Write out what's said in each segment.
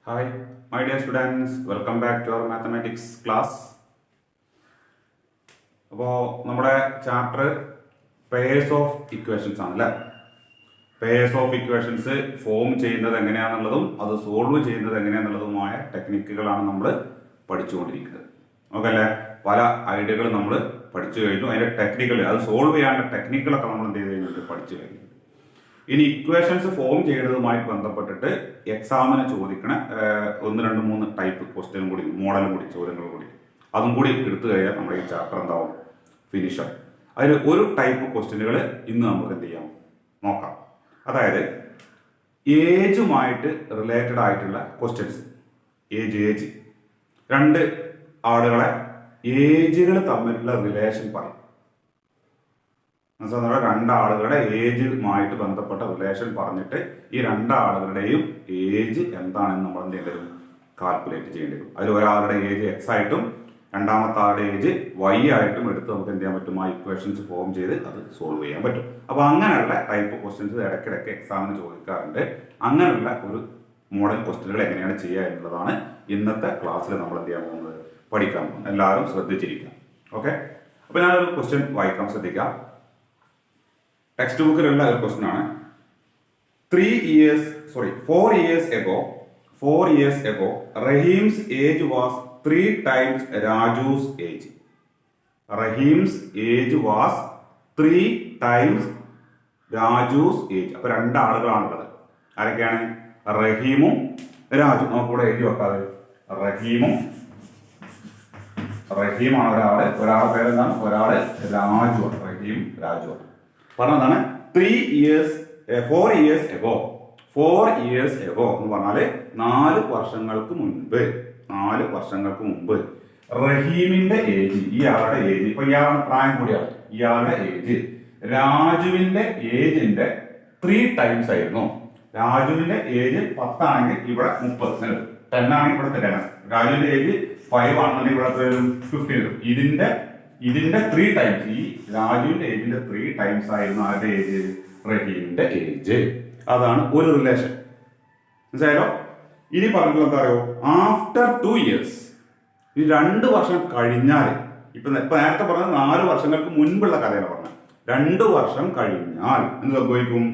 Hi, my dear students, welcome back to our mathematics class. അപ്പോൾ നമ്മുടെ chapter pairs of equations ആണല്ലേ. Pairs of equations form ചെയ്യുന്നത് എങ്ങനെയാണെന്നുള്ളതും അത് solve ചെയ്യുന്നത് എങ്ങനെയാണെന്നുള്ളതുമായ ടെക്നിക്കുകളാണ് നമ്മൾ പഠിച്ചുകൊണ്ടിരിക്കുന്നത്. ഓക്കെ അല്ലേ? പല ഐഡിയകൾ നമ്മൾ പഠിച്ചു കഴിഞ്ഞു. അതിൻ്റെ ടെക്നിക്കൽ അത് സോൾവ് ചെയ്യാനുള്ള ടെക്നിക്കുകളൊക്കെ നമ്മൾ എന്ത് ചെയ്ത് കഴിഞ്ഞിട്ട് പഠിച്ചു കഴിഞ്ഞു. ഇനി ഇക്വേഷൻസ് ഫോം ചെയ്യുന്നതുമായിട്ട് ബന്ധപ്പെട്ടിട്ട് എക്സാമിന് ചോദിക്കണ 1, 2, 3 ടൈപ്പ് ക്വസ്റ്റ്യനും കൂടി മോഡലും കൂടി ചോദ്യങ്ങളും കൂടി അതും കൂടി എടുത്തു കഴിഞ്ഞാൽ നമ്മുടെ ഈ ചാപ്റ്റർ എന്താവും ഫിനിഷ്. അതിൽ ഒരു ടൈപ്പ് ക്വസ്റ്റ്യനുകൾ ഇന്ന് നമുക്ക് എന്ത് ചെയ്യാം നോക്കാം. അതായത് ഏജുമായിട്ട് റിലേറ്റഡ് ആയിട്ടുള്ള ക്വസ്റ്റ്യൻസ്. ഏജ് രണ്ട് ആളുകളെ ഏജുകൾ തമ്മിലുള്ള റിലേഷൻ പറയും. രണ്ടാളുകളുടെ ഏജുമായിട്ട് ബന്ധപ്പെട്ട റിലേഷൻ പറഞ്ഞിട്ട് ഈ രണ്ടാളുകളുടെയും ഏജ് എന്താണെന്ന് നമ്മൾ എന്ത് ചെയ്യേണ്ടി വരും? കാൽക്കുലേറ്റ് ചെയ്യേണ്ടി വരും. അതിൽ ഒരാളുടെ ഏജ് എക്സ് ആയിട്ടും രണ്ടാമത്തെ ആളുടെ ഏജ് വൈ ആയിട്ടും എടുത്ത് നമുക്ക് എന്ത് ചെയ്യാൻ പറ്റും? ആ ഇക്വേഷൻസ് ഫോം ചെയ്ത് അത് സോൾവ് ചെയ്യാൻ പറ്റും. അപ്പോൾ അങ്ങനെയുള്ള ടൈപ്പ് ക്വസ്റ്റ്യൻസ് ഇടയ്ക്കിടയ്ക്ക് എക്സാമിന് ചോദിക്കാറുണ്ട്. അങ്ങനെയുള്ള ഒരു മോഡൽ ക്വസ്റ്റ്യനുകൾ എങ്ങനെയാണ് ചെയ്യുക എന്നുള്ളതാണ് ഇന്നത്തെ ക്ലാസ്സിൽ നമ്മൾ എന്ത് ചെയ്യാൻ പോകുന്നത്? പഠിക്കാൻ പോകുന്നത്. എല്ലാവരും ശ്രദ്ധിച്ചിരിക്കാം. ഓക്കെ, അപ്പോൾ ഞാനൊരു ക്വസ്റ്റ്യൻ വായിക്കാൻ ശ്രദ്ധിക്കാം. ടെക്സ്റ്റ് ബുക്കിലുള്ള ഒരു ക്വസ്റ്റ്യൻ ആണ്. 4 years ago, Rahim's age was 3 times Raju's age. Rahim's age was 3 times Raju's age. അപ്പൊ രണ്ടാളുകളാണുള്ളത്. ആരൊക്കെയാണ്? റഹീമും രാജു. നമുക്കിവിടെ എഴുതി വെക്കാതെ റഹീമാണ് ഒരാളുടെ പേരെന്താണ്? ഒരാള് രാജുവാണ്. റഹീം രാജുവാണ്. പറഞ്ഞതാണ് 4 years ago. 4 years ago എന്ന് പറഞ്ഞാല് 4 വർഷങ്ങൾക്ക് മുൻപ് റഹീമിന്റെ ഏജ്, ഇയാളുടെ ഏജ്, ഇപ്പൊ ഇയാളുടെ പ്രായം കൂടിയാണ്, ഇയാളുടെ ഏജ് രാജുവിന്റെ ഏജിന്റെ 3 ടൈംസ് ആയിരുന്നു. രാജുവിന്റെ ഏജ് 10 ആണെങ്കിൽ ഇവിടെ 30, 10 ആണെങ്കിൽ ഇവിടെ 10. രാജുവിന്റെ ഏജ് 5 ആണെങ്കിൽ ഇവിടെ 15 വരും. ഇതിന്റെ 3 ടൈംസ്, ഈ രാജുവിന്റെ ഏജിന്റെ 3 ടൈംസ് ആയിരുന്നു ആരുടെ ഏജ്? റഹീമിന്റെ ഏജ്. അതാണ് ഒരു റിലേഷൻ. മനസ്സിലായല്ലോ? ഇനി പറഞ്ഞിട്ടുള്ള എന്താ അറിയോ? ആഫ്റ്റർ 2 years, ഈ 2 വർഷം കഴിഞ്ഞാൽ, ഇപ്പൊ നേരത്തെ പറഞ്ഞത് 4 വർഷങ്ങൾക്ക് മുൻപുള്ള കഥയാണ് പറഞ്ഞത്. 2 വർഷം കഴിഞ്ഞാൽ എന്ത് സംഭവിക്കും?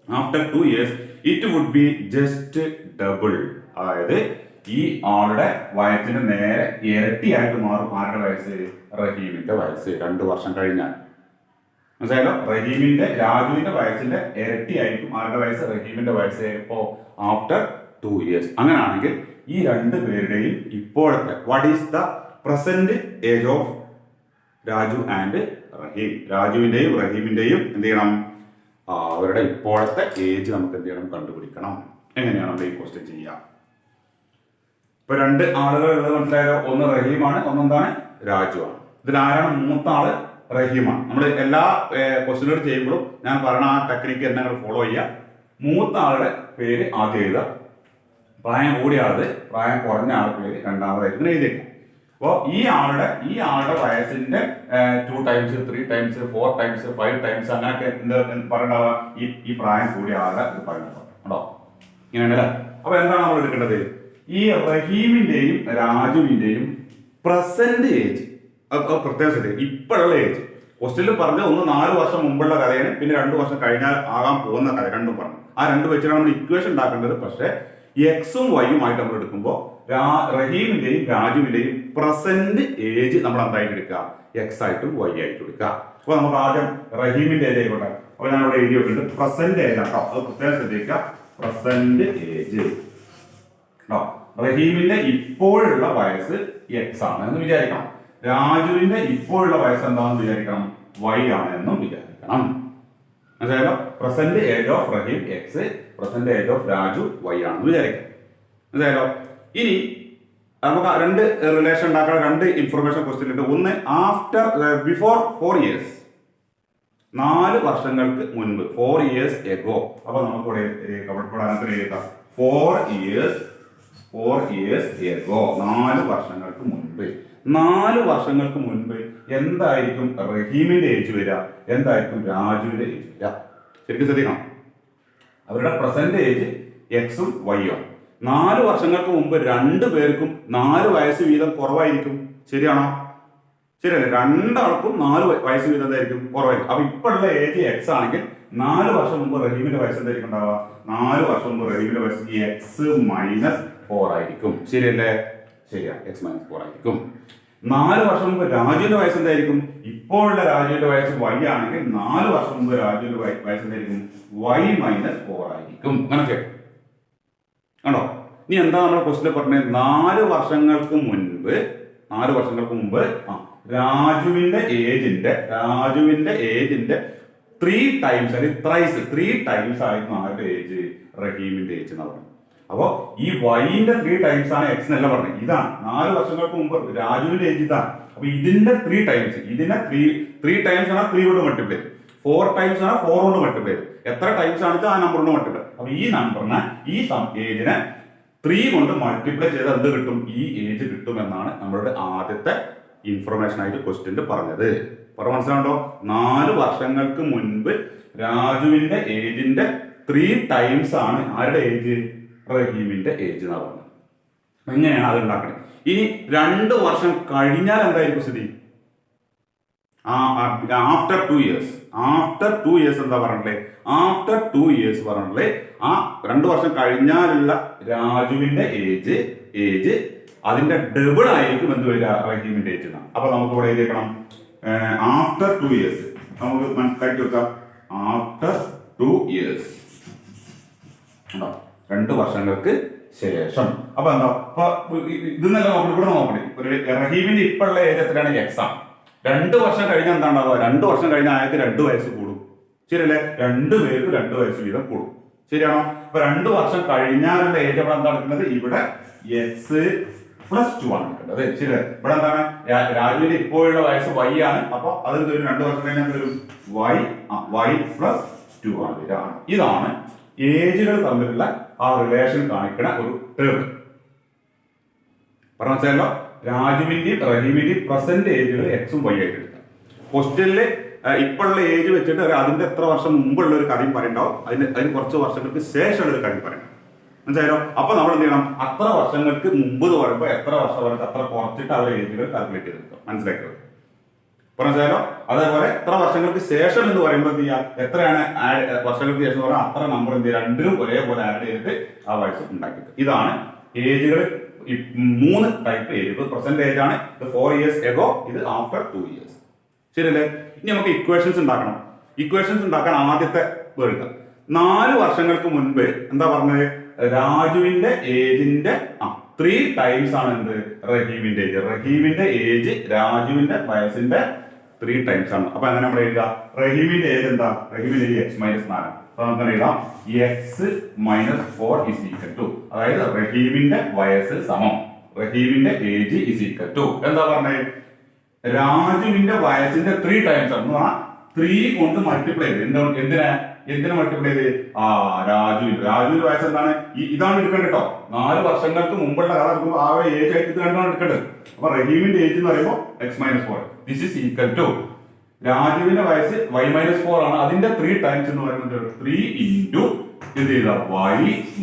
After 2 years it would be just double. അതായത് ഈ ആളുടെ വയസ്സിന് നേരെ ഇരട്ടിയായിട്ട് മാറും. ആരുടെ വയസ്സ്? റഹീമിന്റെ വയസ്സ് 2 വർഷം കഴിഞ്ഞാൽ. മനസ്സിലായല്ലോ? രാജുവിന്റെ വയസ്സിന്റെ ഇരട്ടിയായിരിക്കും ആരുടെ വയസ്സ്? റഹീമിന്റെ വയസ്സ്. ഇപ്പോ ആഫ്റ്റർ 2 years. അങ്ങനെയാണെങ്കിൽ ഈ 2 പേരുടെയും ഇപ്പോഴത്തെ what is the present age of Raju and Rahim? രാജുവിന്റെയും റഹീമിന്റെയും എന്ത് ചെയ്യണം? അവരുടെ ഇപ്പോഴത്തെ ഏജ് നമുക്ക് എന്ത് ചെയ്യണം? കണ്ടുപിടിക്കണം. എങ്ങനെയാണ് നമ്മൾ ഈ ക്വസ്റ്റ്യൻ ചെയ്യുക? ഇപ്പൊ 2 ആളുകൾ മനസ്സിലായോ? ഒന്ന് റഹീമാണ്, ഒന്നെന്താണ്? രാജുവാണ്. ഇതിലാരാണ് മൂത്ത ആള്? റഹീമാണ്. നമ്മൾ എല്ലാ ക്വസ്റ്റ്യനുകൾ ചെയ്യുമ്പോഴും ഞാൻ പറഞ്ഞ ആ ടെക്നിക്ക് തന്നെ ഫോളോ ചെയ്യുക. മൂത്ത ആളുടെ പേര് ആദ്യം എഴുതുക, പ്രായം കൂടിയ ആളത്, പ്രായം കുറഞ്ഞ ആളുടെ പേര് രണ്ടാമതായിട്ട് ഇങ്ങനെ എഴുതിയേക്കാം. അപ്പോൾ ഈ ആളുടെ വയസ്സിന്റെ 2 ടൈംസ്, 3 ടൈംസ്, 4 ടൈംസ്, 5 ടൈംസ് അങ്ങനെയൊക്കെ എന്ത് പറയണ്ടാവുക? ഈ പ്രായം കൂടിയ ആളുടെ ഇത് പറയണ്ടാവുക കേട്ടോ. ഇങ്ങനെയല്ലേ? അപ്പൊ എന്താണ് നമ്മൾ എടുക്കേണ്ടത്? ഈ റഹീമിന്റെയും രാജുവിന്റെയും പ്രസന്റ് ഏജ്, പ്രത്യേക ഇപ്പോഴുള്ള ഏജ്. ക്വസ്റ്റ്യനിൽ പറഞ്ഞ ഒന്ന് 4 വർഷം മുമ്പുള്ള കഥയാണ്, പിന്നെ 2 വർഷം കഴിഞ്ഞാൽ ആകാൻ പോകുന്ന കഥ. രണ്ടും പറഞ്ഞു. ആ 2 വെച്ചിട്ടാണ് നമ്മൾ ഇക്വേഷൻ ഉണ്ടാക്കേണ്ടത്. പക്ഷെ എക്സും വൈയും ആയിട്ട് നമ്മൾ എടുക്കുമ്പോൾ റഹീമിന്റെയും രാജുവിന്റെയും പ്രസന്റ് ഏജ് നമ്മൾ എന്തായിട്ട് എടുക്കുക? എക്സ് ആയിട്ടും വൈ ആയിട്ടും എടുക്കുക. അപ്പൊ നമുക്ക് ആദ്യം റഹീമിന്റെ ഏജ് ആയിക്കോട്ടെ. അപ്പൊ ഞാൻ ഇവിടെ എഴുതി വെക്കുന്നുണ്ട് പ്രസന്റ് ഏജ് ആട്ടോ. അത് പ്രത്യേകം ശ്രദ്ധിക്കുക. Present age. റഹീമിന്റെ ഇപ്പോഴുള്ള വയസ്സ് എക്സ് ആണ് എന്ന് വിചാരിക്കണം. രാജുവിന്റെ ഇപ്പോഴുള്ള വയസ്സ് എന്താണെന്ന് വിചാരിക്കണം? വൈ ആണ് എന്നും വിചാരിക്കണം. മനസ്സിലായല്ലോ? Present age of Rahim x, present age of Raju y ആണെന്ന് വിചാരിക്കാം. മനസ്സിലായല്ലോ? ഇനി നമുക്ക് 2 റിലേഷൻ ഉണ്ടാക്കാൻ 2 ഇൻഫർമേഷൻ ക്വസ്റ്റ്യൻ ഉണ്ട്. ഒന്ന് ബിഫോർ 4 years, 4 വർഷങ്ങൾക്ക് മുൻപ്. 4 years ago. അപ്പൊ നമുക്കിവിടെ എഴുതാം 4 years ago. 4 വർഷങ്ങൾക്ക് മുൻപ്. 4 വർഷങ്ങൾക്ക് മുൻപ് എന്തായിരിക്കും റഹീമിന്റെ ഏജ് വരിക? എന്തായിരിക്കും രാജുവിന്റെ ഏജ് വരിക? ശരിക്കും ശ്രദ്ധിക്കണം. അവരുടെ പ്രസന്റ് ഏജ് എക്സും വൈയും. 4 വർഷങ്ങൾക്ക് മുമ്പ് 2 പേർക്കും 4 വയസ്സ് വീതം കുറവായിരിക്കും. ശരിയാണോ? ശരിയല്ലേ? രണ്ടാൾക്കും 4 വയസ്സ് വീതം എന്തായിരിക്കും? കുറവായിരിക്കും. അപ്പൊ ഇപ്പോഴുള്ള ഏജ് എക്സ് ആണെങ്കിൽ 4 വർഷം മുമ്പ് റഹീമിന്റെ വയസ്സ് എന്തായിരിക്കും ഉണ്ടാവുക? 4 വർഷം മുമ്പ് റഹീമിന്റെ വയസ്സ് എക്സ് മൈനസ് 4 ആയിരിക്കും. ശരിയല്ലേ? ശരിയാ, എക്സ് മൈനസ് 4 ആയിരിക്കും. 4 വർഷം മുമ്പ് രാജുവിന്റെ വയസ്സ് എന്തായിരിക്കും? ഇപ്പോഴുള്ള രാജുവിന്റെ വയസ്സ് വൈ ആണെങ്കിൽ 4 വർഷം മുമ്പ് രാജുവിന്റെ വയസ്സ് എന്തായിരിക്കും? വൈ മൈനസ് 4 ആയിരിക്കും. അങ്ങനൊക്കെ ആണോ? ഇനി എന്താ നമ്മുടെ ക്വസ്റ്റിൽ പറഞ്ഞത്? 4 വർഷങ്ങൾക്ക് മുൻപ് രാജുവിന്റെ ഏജിന്റെ 3 ടൈംസ് അല്ലെങ്കിൽ ത്രീ ടൈംസ് ആയിരുന്നു ആരുടെ ഏജ്? റഹീമിന്റെ ഏജ് എന്ന് പറഞ്ഞു. അപ്പോ ഈ വൈന്റെ 3 ടൈംസ് ആണ് എക്സ് എന്നല്ല പറഞ്ഞത്. ഇതാണ് 4 വർഷങ്ങൾക്ക് മുമ്പ് രാജുവിന്റെ ഏജ് ഇതാണ്. അപ്പൊ ഇതിന്റെ 3 ടൈംസ്, ഇതിനെ 3 ടൈംസ് ആണ് 3 കൊണ്ട് മൾട്ടിപ്ലൈ ചെയ്ത്, 4 ടൈംസ് ആണ് 4 കൊണ്ട് മൾട്ടിപ്ലൈ ചെയ്ത്, എത്ര ടൈംസ് ആണ് ആ നമ്പർ കൊണ്ട് മൾട്ടിപ്ലൈ. അപ്പൊ ഈ നമ്പറിനെ ഈ ഏജിനെ 3 കൊണ്ട് മൾട്ടിപ്ലൈ ചെയ്ത് എന്ത് കിട്ടും? ഈ ഏജ് കിട്ടും എന്നാണ് നമ്മളുടെ ആദ്യത്തെ ഇൻഫർമേഷൻ ആയിട്ട് ക്വസ്റ്റ്യൻ പറഞ്ഞത്. മനസ്സിലാണോ? 4 വർഷങ്ങൾക്ക് മുൻപ് രാജുവിന്റെ ഏജിന്റെ 3 ടൈംസ് ആണ് ആരുടെ ഏജ്? റഹീമിന്റെ ഏജ് എന്നാ പറഞ്ഞത്. എങ്ങനെയാണ് അത് ഉണ്ടാക്കുന്നത്? ഇനി 2 വർഷം കഴിഞ്ഞാൽ എന്തായിരിക്കും സ്ഥിതി? ആഫ്റ്റർ 2 ഇയേഴ്സ് എന്താ പറഞ്ഞില്ലേ? ആഫ്റ്റർ 2 ഇയേഴ്സ് പറഞ്ഞില്ലേ? ആ 2 വർഷം കഴിഞ്ഞാലുള്ള രാജുവിന്റെ ഏജ് അതിന്റെ ഡബിൾ ആയിരിക്കും എന്ത് വരിക? റഹീമിന്റെ ഏജ് എന്നാണ്. അപ്പൊ നമുക്ക് ഇവിടെ എഴുതിയേക്കണം ആഫ്റ്റർ 2 ഇയേഴ്സ്. നമുക്ക് മനസ്സിലാക്കി വെക്കാം. ആഫ്റ്റർ 2 ഇയേഴ്സ് 2 വർഷങ്ങൾക്ക് ശേഷം. അപ്പൊ എന്താ? അപ്പൊ ഇതെന്നല്ല ഇവിടെ നോക്കണേ. ഒരു റഹീമിന്റെ ഇപ്പോഴുള്ള ഏജ് എത്രയാണ്? എക്സ് ആണ്. 2 വർഷം കഴിഞ്ഞാൽ എന്താ ഉണ്ടാവുക? 2 വർഷം കഴിഞ്ഞാൽ അയാൾക്ക് 2 വയസ്സ് കൂടും. ശരിയല്ലേ? 2 പേർക്ക് 2 വയസ്സ് വീതം കൂടും. ശരിയാണോ? അപ്പൊ 2 വർഷം കഴിഞ്ഞാലുള്ള ഏജ് ഇവിടെ എന്താ എടുക്കുന്നത്? ഇവിടെ എക്സ് പ്ലസ് 2 ആണ് എടുക്കേണ്ടത്. ശരിയല്ലേ? ഇവിടെ എന്താണ്? രാജുവിന്റെ ഇപ്പോഴുള്ള വയസ്സ് വൈ ആണ്. അപ്പൊ അതിൽ 2 വർഷം കഴിഞ്ഞാൽ വരും വൈ പ്ലസ് 2 ആണ് വരിക. ഇതാണ് ഏജുകൾ തമ്മിലുള്ള ആ റിലേഷൻ കാണിക്കുന്ന ഒരു ടേം. പറഞ്ഞല്ലോ, രാജുവിന്റെയും റഹീമിന്റെയും പ്രസന്റ് ഏജുകൾ എക്സും വൈ ആയിട്ട് എടുക്കാം. ക്വസ്റ്റ്യനില് ഇപ്പോഴുള്ള ഏജ് വെച്ചിട്ട് അതിന്റെ എത്ര വർഷം മുമ്പുള്ള ഒരു കാര്യം പറയണ്ടാവും, അതിന് കുറച്ച് വർഷങ്ങൾക്ക് ശേഷമുള്ള ഒരു കാര്യം പറയണം. മനസ്സിലായോ? അപ്പൊ നമ്മൾ എന്ത് ചെയ്യണം? അത്ര വർഷങ്ങൾക്ക് മുമ്പ് എന്ന് പറയുമ്പോൾ എത്ര വർഷം വരെ അത്ര കുറച്ചിട്ട് അവരുടെ ഏജുകൾ കാൽക്കുലേറ്റ് ചെയ്തെടുക്കാം. മനസ്സിലാക്കിയത്? മനസ്സിലായോ? അതേപോലെ എത്ര വർഷങ്ങൾക്ക് ശേഷം എന്ന് പറയുമ്പോൾ എന്ത് ചെയ്യാം? എത്രയാണ് വർഷങ്ങൾക്ക് ശേഷം എന്ന് പറഞ്ഞാൽ അത്ര നമ്പർ എന്ത് ചെയ്യുക? രണ്ടിലും ഒരേപോലെ ആഡ് ചെയ്തിട്ട് ആ വയസ്സ് ഉണ്ടാക്കിയത്. ഇതാണ് ഏജുകൾ. 3 ടൈപ്പ് ഏജ്. ഇത് പ്രസന്റ് ഏജ് ആണ്. ഇത് 4 ഇയേഴ്സ് എഗോ, ഇത് ആഫ്റ്റർ 2 ഇയേഴ്സ്. ശരിയല്ലേ? ഇനി നമുക്ക് ഇക്വേഷൻസ് ഉണ്ടാക്കണം. ഇക്വേഷൻസ് ഉണ്ടാക്കാൻ ആദ്യത്തെ എടുക്കാം. 4 വർഷങ്ങൾക്ക് മുൻപ് എന്താ പറഞ്ഞത്? രാജുവിന്റെ ഏജിന്റെ 3 ടൈംസ് ആണ് എന്ത്? റഹീമിന്റെ ഏജ്. റഹീമിന്റെ ഏജ് രാജുവിന്റെ വയസ്സിന്റെ 3 ടൈംസ് ആണ്. അപ്പൊ അങ്ങനെ നമ്മൾ എഴുതാം. റഹീമിന്റെ ഏജ് എന്താ? റഹീമിന്റെ ഏജ് എക്സ് മൈനസ് 4. അപ്പൊ നമുക്ക് എഴുതാം x minus 4 is equal to, അതായത് റഹീമിന്റെ വയസ്സ് സമം റഹീമിന്റെ ഏജ് ഇസ് ഈക്വൽ ടു എന്താ പറഞ്ഞത്? രാജുവിന്റെ വയസ്സിന്റെ 3 ടൈംസ് ആണ്. 3 കൊണ്ട് മൾട്ടിപ്ലൈ ചെയ്ത് എന്തിനാ മൾട്ടിപ്ലൈ ചെയ്ത്? രാജുവിന്റെ വയസ്സ് എന്താണ്? ഇതാണ് എടുക്കേണ്ടത് കേട്ടോ. 4 വർഷങ്ങൾക്ക് മുമ്പുള്ള കഥ എടുക്കുമ്പോൾ ആ ഏജ് ആയിട്ട് ഇത് രണ്ടാണ് എടുക്കേണ്ടത്. അപ്പൊ റഹീമിന്റെ ഏജ് എന്ന് പറയുമ്പോൾ x minus 4 this is equal to രാജുവിന്റെ വയസ്സ് വൈ മൈനസ് 4 ആണ്. അതിന്റെ 3 ടൈംസ് എന്ന് പറയുന്നത് 3 ഇൻറ്റു എന്ത് ചെയ്ത വൈ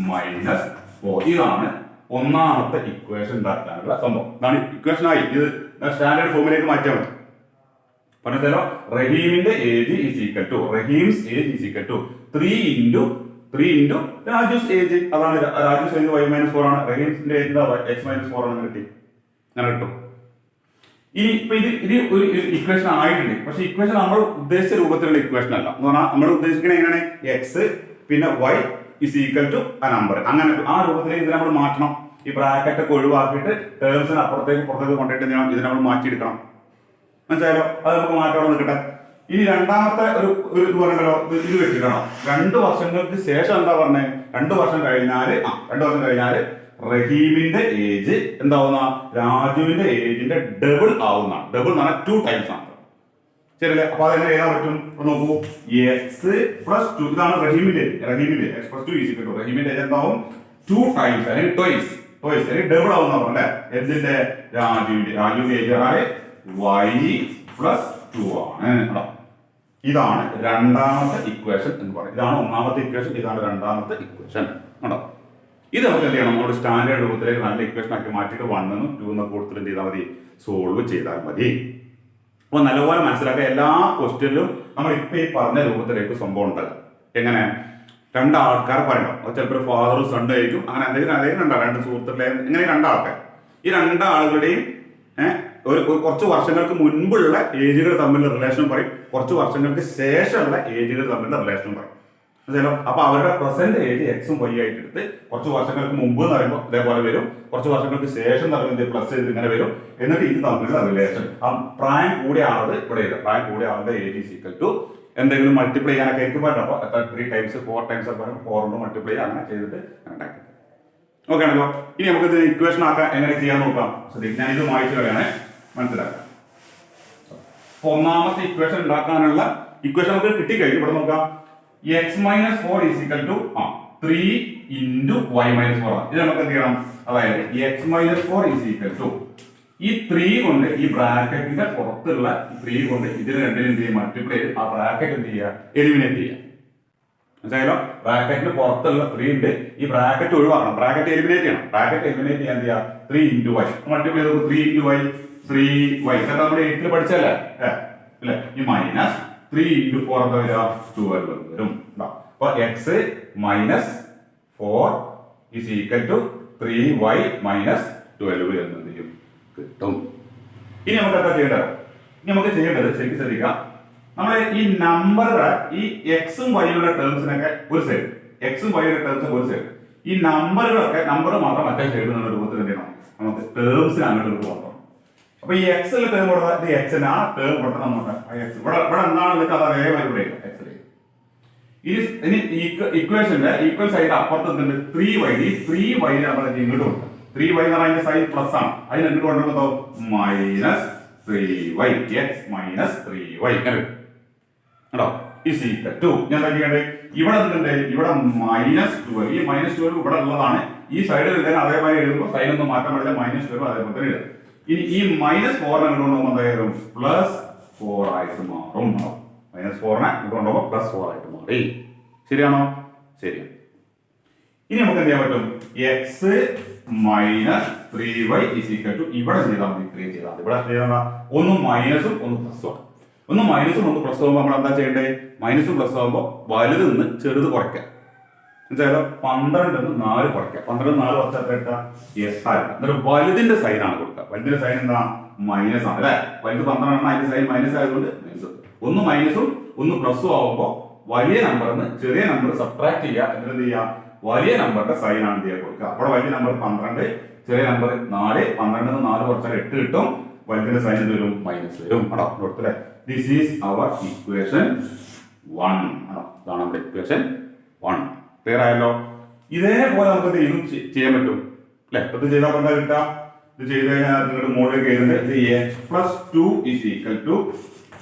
മൈനസ് 4. ഇതാണ് ഒന്നാമത്തെ ഇക്വേഷൻ ഉണ്ടാക്കാനുള്ള സംഭവം. ഇതാണ് ഇക്വേഷൻ ആയി. ഇത് സ്റ്റാൻഡേർഡ് ഫോമിലേക്ക് മാറ്റിയാൽ മതി. പറഞ്ഞല്ലോ, റഹീമിന്റെ age is equal to Rahim's age is equal to 3 into Raju's age. അതാണ് രാജുസ് ഏജ് വൈ മൈനസ് 4 ആണ്. റഹീംസിന്റെ ഏജ് എക്സ് മൈനസ് 4 ആണ്. കിട്ടി. അങ്ങനെ കിട്ടും. ഇനി ഇപ്പൊ ഇത് ഒരു ഇക്വേഷൻ ആയിട്ടുണ്ട്. പക്ഷെ ഇക്വേഷൻ നമ്മൾ ഉദ്ദേശിച്ച രൂപത്തിലുള്ള ഇക്വേഷൻ അല്ല. എന്ന് പറഞ്ഞാൽ നമ്മൾ ഉദ്ദേശിക്കുന്നത് എങ്ങനെയാണ്? എക്സ് പിന്നെ വൈ ഇസ് ഈക്വൽ ടു ആ നമ്പർ. അങ്ങനെ ആ രൂപത്തിലേക്ക് ഇത് നമ്മൾ മാറ്റണം. ഈ ബ്രാക്കറ്റ് ഒക്കെ ഒഴിവാക്കിയിട്ട് ടേംസിന് അപ്പുറത്തേക്ക് പുറത്തേക്ക് കൊണ്ടിട്ട് ഇത് നമ്മൾ മാറ്റിയെടുക്കണം. മനസ്സിലായാലോ? അത് നമുക്ക് മാറ്റം നിൽക്കട്ടെ. ഇനി രണ്ടാമത്തെ ഒരു ഇത് പറഞ്ഞല്ലോ, ഇത് വെച്ചിട്ടാണോ? 2 വർഷങ്ങൾക്ക് ശേഷം എന്താ പറഞ്ഞത്? 2 വർഷം കഴിഞ്ഞാല് റഹീമിന്റെ ഏജ് എന്താവുന്ന? രാജുവിന്റെ ഏജിന്റെ ഡബിൾ ആവുന്ന. ഡബിൾ എന്ന് പറഞ്ഞാൽ 2 ടൈംസ് ആണ്. ശരിയല്ലേ? അപ്പൊ അതെങ്ങനെ എഴുതാൻ പറ്റും? നോക്കൂ, എക്സ് പ്ലസ് 2 ഇതാണ് റഹീമിന്റെ x plus 2 is equal to റഹീമിന്റെ ഏജ് എന്താവും? 2 ടൈംസ് അല്ലെങ്കിൽ ട്വൈസ് അല്ലെങ്കിൽ ഡബിൾ ആവുന്ന പറഞ്ഞേ. എന്തിന്റെ? രാജുവിന്റെ ഏജ് ആണ് വൈ പ്ലസ് 2 ആണ്. ഇതാണ് രണ്ടാമത്തെ ഇക്വേഷൻ എന്ന് പറയുന്നത്. ഇതാണ് ഒന്നാമത്തെ ഇക്വേഷൻ, ഇതാണ് രണ്ടാമത്തെ ഇക്വേഷൻ. കേട്ടോ? ഇത് നമുക്ക് എന്ത് ചെയ്യണം, നമ്മുടെ സ്റ്റാൻഡേർഡ് രൂപത്തിലേക്ക് നല്ല ഇക്വേഷൻ ആക്കി മാറ്റിയിട്ട് 1 എന്നും 2 എന്നും കൂടുതൽ എന്ത് ചെയ്താൽ മതി, സോൾവ് ചെയ്താൽ മതി. അപ്പോൾ നല്ലപോലെ മനസ്സിലാക്കുക, എല്ലാ ക്വസ്റ്റ്യനിലും നമ്മൾ ഇപ്പൊ ഈ പറഞ്ഞ രൂപത്തിലേക്ക് സംഭവം ഉണ്ടല്ലോ. എങ്ങനെ രണ്ടാൾക്കാർ പറയണം, ചിലപ്പോൾ ഫാദറും സണ്ണും ആയിരിക്കും, അങ്ങനെ എന്തെങ്കിലും ഉണ്ടാവും, രണ്ട് സുഹൃത്തുക്കളെ, ഇങ്ങനെ രണ്ടാൾക്കാർ. ഈ രണ്ടാളുകളുടെയും കുറച്ച് വർഷങ്ങൾക്ക് മുൻപുള്ള ഏജുകൾ തമ്മിലുള്ള റിലേഷൻ പറയും, കുറച്ച് വർഷങ്ങൾക്ക് ശേഷമുള്ള ഏജുകൾ തമ്മിലുള്ള റിലേഷൻ പറയും. മനസ്സിലോ? അപ്പൊ അവരുടെ പ്രസന്റ് ഏജ് എക്സും വൈ ആയിട്ട് എടുത്ത് കുറച്ച് വർഷങ്ങൾക്ക് മുമ്പ് എന്ന് പറയുമ്പോൾ ഇതേപോലെ വരും, കുറച്ച് വർഷങ്ങൾക്ക് ശേഷം എന്ന് പറയുമ്പോൾ പ്ലസ് ചെയ്ത് ഇങ്ങനെ വരും. എന്നിട്ട് ഇത് തമ്മിലുള്ള റിലേഷൻ, ആ പ്രായം കൂടിയ ആളത് ഇവിടെ ചെയ്ത്, പ്രായം കൂടിയ ആളുടെ ഏജ് ഈസ് ഈക്വൽ ടു എന്തെങ്കിലും മൾട്ടിപ്ലൈ ചെയ്യാനൊക്കെ എനിക്ക് പറ്റും. അപ്പൊ 3 times 4 times ഒക്കെ 4 കൊണ്ട് മൾട്ടിപ്ലൈ അങ്ങനെ ചെയ്തിട്ട് ഉണ്ടാക്കി. ഓക്കെ ആണല്ലോ. ഇനി നമുക്ക് ഇത് ഇക്വേഷൻ ആക്കാൻ എങ്ങനെ ചെയ്യാൻ നോക്കാം. ഞാൻ ഇത് വായിച്ചു കളയാണ്, മനസ്സിലാക്കാം. ഒന്നാമത്തെ ഇക്വേഷൻ ഉണ്ടാക്കാനുള്ള ഇക്വേഷൻ നമുക്ക് കിട്ടിക്കഴിഞ്ഞു. ഇവിടെ നോക്കാം, x minus 4 is equal to 3 into y minus 4 ആണ്. ഇത് നമുക്ക് എന്ത് ചെയ്യണം, അതായത് x minus 4 is equal to ഈ 3 കൊണ്ട് ഈ ബ്രാക്കറ്റിന്റെ പുറത്തുള്ള 3 കൊണ്ട് ഇതിന് രണ്ടിനും എന്ത് ചെയ്യും, മൾട്ടിപ്ലൈ ചെയ്ത് ആ ബ്രാക്കറ്റ് എന്ത് ചെയ്യുക, എലിമിനേറ്റ് ചെയ്യുക. മനസ്സിലായല്ലോ? ബ്രാക്കറ്റിന് പുറത്തുള്ള 3 ഉണ്ട്, ഈ ബ്രാക്കറ്റ് ഒഴിവാക്കണം, ബ്രാക്കറ്റ് എലിമിനേറ്റ് ചെയ്യണം. ബ്രാക്കറ്റ് എലിമിനേറ്റ് ചെയ്യാൻ എന്ത് ചെയ്യുക, 3 into y മൾട്ടിപ്ലൈ ചെയ്ത് 3 into y 3y നമ്മൾ 8 പഠിച്ചല്ലേ അല്ലെ. ഈ മൈനസ് 3 into 4 എന്താ വരിക, 12 വരും. അപ്പൊ x minus 4 is equal to 3y minus 12 എന്നത് കിട്ടും. ഇനി നമുക്ക് എന്താ ചെയ്യേണ്ടത്, ശരിക്കും ശ്രദ്ധിക്കാം. നമ്മൾ ഈ നമ്പറുടെ ഈ എക്സും വൈയുടെ ടേംസിനൊക്കെ ഒരു സൈഡ്, എക്സും വൈയുടെ ടേംസ് ഒരു സൈഡ്, ഈ നമ്പറുകളൊക്കെ നമ്പർ മാത്രം മറ്റേ സൈഡ് എന്നുള്ള രൂപത്തിൽ എന്ത് ചെയ്യണം, നമുക്ക് ടേംസിന് അങ്ങോട്ട് കൊടുക്കണം. അപ്പൊ ഈ എക്സിലെ ടേം കൊടുത്താൽ ഈ എക്സിന് ആ ടേം കൊടുത്താൽ നമുക്ക് ഇവിടെ എന്താണ് അത് അതേമാതിരി ഇവിടെ എക്സിൽ. ഇനി ഇക്വേഷന്റെ ഈക്വൽ സൈഡ് അപ്പുറത്ത് എന്തുണ്ട്, 3y. ഈ 3y നമ്മൾ ഇങ്ങോട്ട് കൊടുക്കാം. 3y എന്ന് പറഞ്ഞാൽ സൈഡ് പ്ലസ് ആണ്, അതിന് എന്നിട്ട് കൊണ്ടുവന്നോ minus 3y, X minus 3y കേട്ടോ ഈസ് ഈക്വൽ ടു. ഞാൻ എന്താ ചെയ്യേണ്ടത്, ഇവിടെ എന്തുണ്ട്, ഇവിടെ -12. ഈ -12 ഇവിടെ ഉള്ളതാണ്, ഈ സൈഡിൽ തന്നെ അതേപോലെ എഴുതുമ്പോൾ സൈൻ ഒന്നും മാറ്റാൻ പറ്റില്ല, -12 അതേപോലെ തന്നെ എഴുതാം. ഇനി ഈ -4 കൊണ്ടുപോകുമ്പോൾ എന്തായാലും +4 ആയിട്ട് മാറും. -4 കൊണ്ടുപോകുമ്പോൾ +4 ആയിട്ട് മാറി. ശരിയാണോ? ശരിയാണ്. ഇനി നമുക്ക് എന്ത് ചെയ്യാൻ പറ്റും, x minus 3y is equal to ഇവിടെ ചെയ്താൽ മതി, ഇത്രയും ചെയ്താൽ മതി. ഇവിടെ ചെയ്താൽ ഒന്ന് മൈനസും ഒന്ന് പ്ലസും, ഒന്ന് മൈനസും ഒന്ന് പ്ലസ് ആകുമ്പോൾ നമ്മൾ എന്താ ചെയ്യേണ്ടത്, മൈനസും പ്ലസ് ആകുമ്പോൾ വലുത് നിന്ന് ചെറുത് കുറയ്ക്കാം. എന്നുവെച്ചാൽ 12 4 കുറയ്ക്കാം. 12 4 കുറച്ചാൽ 8 എന്നിട്ട് വലുതിന്റെ സൈനാണ് കൊടുക്കുക. വലുതിന്റെ സൈൻ എന്താ, മൈനസ് ആണ് അല്ലെ. വലുത് 12 ആണ്, അതിന്റെ സൈൻ മൈനസ് ആയതുകൊണ്ട് മൈനസ്. ഒന്ന് മൈനസും ഒന്ന് പ്ലസും ആകുമ്പോൾ വലിയ നമ്പറിന് ചെറിയ നമ്പർ സബ്ട്രാക്ട് ചെയ്യുക. എന്നിട്ട് എന്ത് ചെയ്യുക, വലിയ നമ്പറിന്റെ സൈൻ ആണ് ചെയ്യാൻ കൊടുക്കുക. അപ്പോൾ വലിയ നമ്പർ 12, ചെറിയ നമ്പർ 4. 12 4 കുറച്ചാൽ 8 കിട്ടും. വലുതിന്റെ സൈൻ എന്ത് വരും, മൈനസ് വരും. ആണോ കൊടുത്തല്ലേ. This is our equation 1. ആണോ, ഇതാണ് നമ്മുടെ ഇക്വേഷൻ 1. ക്ലിയർ ആയല്ലോ? ഇതേപോലെ നമുക്ക് ഇതും ചെയ്യാൻ പറ്റും അല്ലെ. ഇത് ചെയ്താൽ എന്താ കിട്ടുക, ഇത് ചെയ്ത് കഴിഞ്ഞാൽ നിങ്ങളുടെ മുകളിലേക്ക് എഴുതുന്നത് x+2 is equal to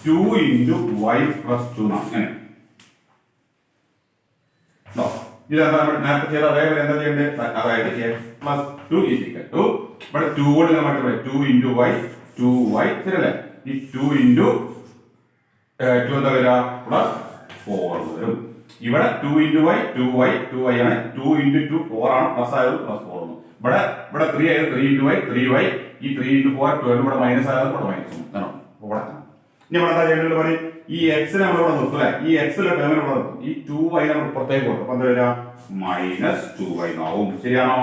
2 into y+2 അങ്ങനെ. ഇതെന്താ നേരത്തെ ചെയ്ത അതേപോലെ എന്താ ചെയ്യേണ്ടത്, അതായത് x+2 is equal to ഇവിടെ 2 കൊണ്ട് നമ്മൾ 2 into y 2y ശരിയല്ലേ. ഈ 2 into 2 എന്താ വരിക, +4 വരും. ഇവിടെ 2 into y 2y ആണ്. 2 into 2 4 ആണ്, പ്ലസ് ആയത് +4. ഇവിടെ 3 ആയത് 3 into y 3y. ഈ 3 into 4 12 ഇവിടെ മൈനസ് ആയത് ഇവിടെ മൈനസ് ആണോ. ഇനി ഇവിടെ എന്താ ചെയ്യേണ്ടത് പറയും, ഈ എക്സിനെ നമ്മളിവിടെ നിർത്തും അല്ലെ. ഈ എക്സിലെ ടേമിനെ ഇവിടെ നിർത്തും. ഈ 2y നമ്മൾ പുറത്തേക്ക് കൊടുക്കും. അപ്പൊ എന്താ വരിക, -2y ആവും. ശരിയാണോ?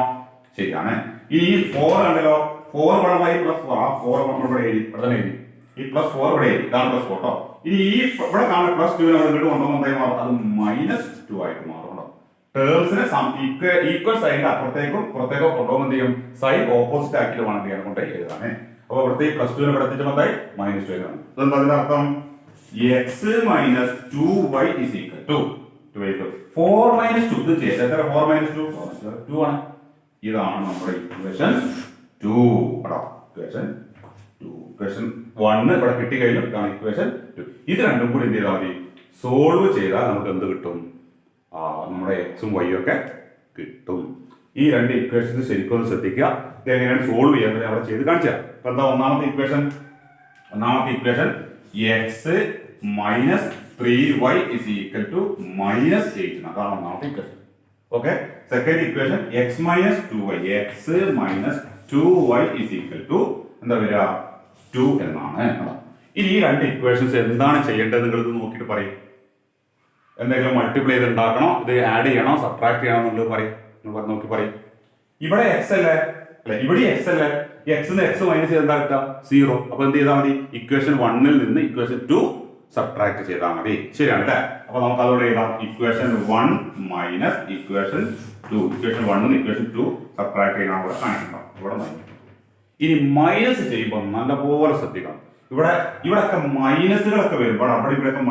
ശരിയാണ്. ഇനി 4 കണ്ടല്ലോ, 4 പഴമായി +4. ആ 4 നമ്മൾ ഇവിടെ എഴുതി, ഇവിടെ തന്നെ എഴുതി. ഈ +4 ഇവിടെ എഴുതി, ഇതാണ് +4 കേട്ടോ. ഇനി ഈ ഇവിടെ കാണുന്ന +2 നമ്മൾ ഇങ്ങോട്ട് കൊണ്ടുപോകുമ്പോൾ എന്തായി മാറും, അത് -2 ആയിട്ട് മാറും. ടേംസിനെ ഈക്വൽ സൈഡിന്റെ അപ്പുറത്തേക്കും പുറത്തേക്കോ കൊണ്ടുപോകുമ്പോൾ എന്ത് ചെയ്യും, സൈൻ ഓപ്പോസിറ്റ് ആക്കിയിട്ട് വേണം ചെയ്യാൻ കൊണ്ട് എഴുതാനേ. അപ്പൊ ഇവിടുത്തെ ഈ +2 ഇവിടെ എത്തിച്ചപ്പോൾ എന്തായി -2 ആണ്. അതെന്താ അതിന്റെ അർത്ഥം, x minus 2y is equal to 4 minus 2. ഇത് ചെയ്യാം. എത്ര 4 minus 2 ആണ്. ഇതാണ് നമ്മുടെ ഇക്വേഷൻ 2 കേട്ടോ. ഇക്വേഷൻ 2. ഇക്വേഷൻ 1 ഇവിടെ കിട്ടി കഴിഞ്ഞു. ഇതാണ് ഇക്വേഷൻ 2. ഇത് രണ്ടും കൂടി എന്ത് ചെയ്താൽ മതി, സോൾവ് ചെയ്താൽ നമുക്ക് എന്ത് കിട്ടും, നമ്മുടെ എക്സും വൈയും ഒക്കെ കിട്ടും. ഈ രണ്ട് ഇക്വേഷൻസ് ശരിക്കും ഒന്ന് ശ്രദ്ധിക്കുക. ഇത് എങ്ങനെയാണ് സോൾവ് ചെയ്യുന്നത് അവിടെ ചെയ്ത് കാണിച്ചു തരാം. അപ്പൊ എന്താ ഒന്നാമത്തെ equation x minus 3y is equal to -8. അതാണ് ഒന്നാമത്തെ equation. Okay, second equation x minus 2y, x minus 2y is equal to എന്താ വരിക 2 എന്നാണ്. ഇനി ഈ രണ്ട് ഇക്വേഷൻസ് എന്താണ് ചെയ്യേണ്ടത് നിങ്ങൾ ഇത് നോക്കിയിട്ട് പറയും. എന്തെങ്കിലും മൾട്ടിപ്ലൈ ചെയ്ത് ഉണ്ടാക്കണോ, ഇത് ആഡ് ചെയ്യണോ, സബ്ട്രാക്ട് ചെയ്യണോ എന്നുള്ളത് പറയും. നോക്കി പറയും. ഇവിടെ എക്സ് അല്ലേ, അല്ലെ ഇവിടെ എക്സ് അല്ലേ, എക്സ് എക്സ് മൈനസ് ചെയ്ത് എന്താ കിട്ടുക 0. അപ്പൊ എന്ത് ചെയ്താൽ മതി, ഇക്വേഷൻ 1 നിന്ന് ഇക്വേഷൻ 2 സബ്ട്രാക്ട് ചെയ്താൽ മതി. ശരിയാണ് അല്ലേ? അപ്പൊ നമുക്ക് അതോടെ എഴുതാം equation 1 minus equation 2. Equation 1 equation 2 subtract ചെയ്യാൻ ഇവിടെ കാണിക്കണം. ഇവിടെ ഇനി മൈനസ് ചെയ്യുമ്പോൾ നല്ലപോലെ ശ്രദ്ധിക്കണം. ഇവിടെയൊക്കെ മൈനസുകളൊക്കെ വരുമ്പോൾ അവിടെ ഇവിടെയൊക്കെ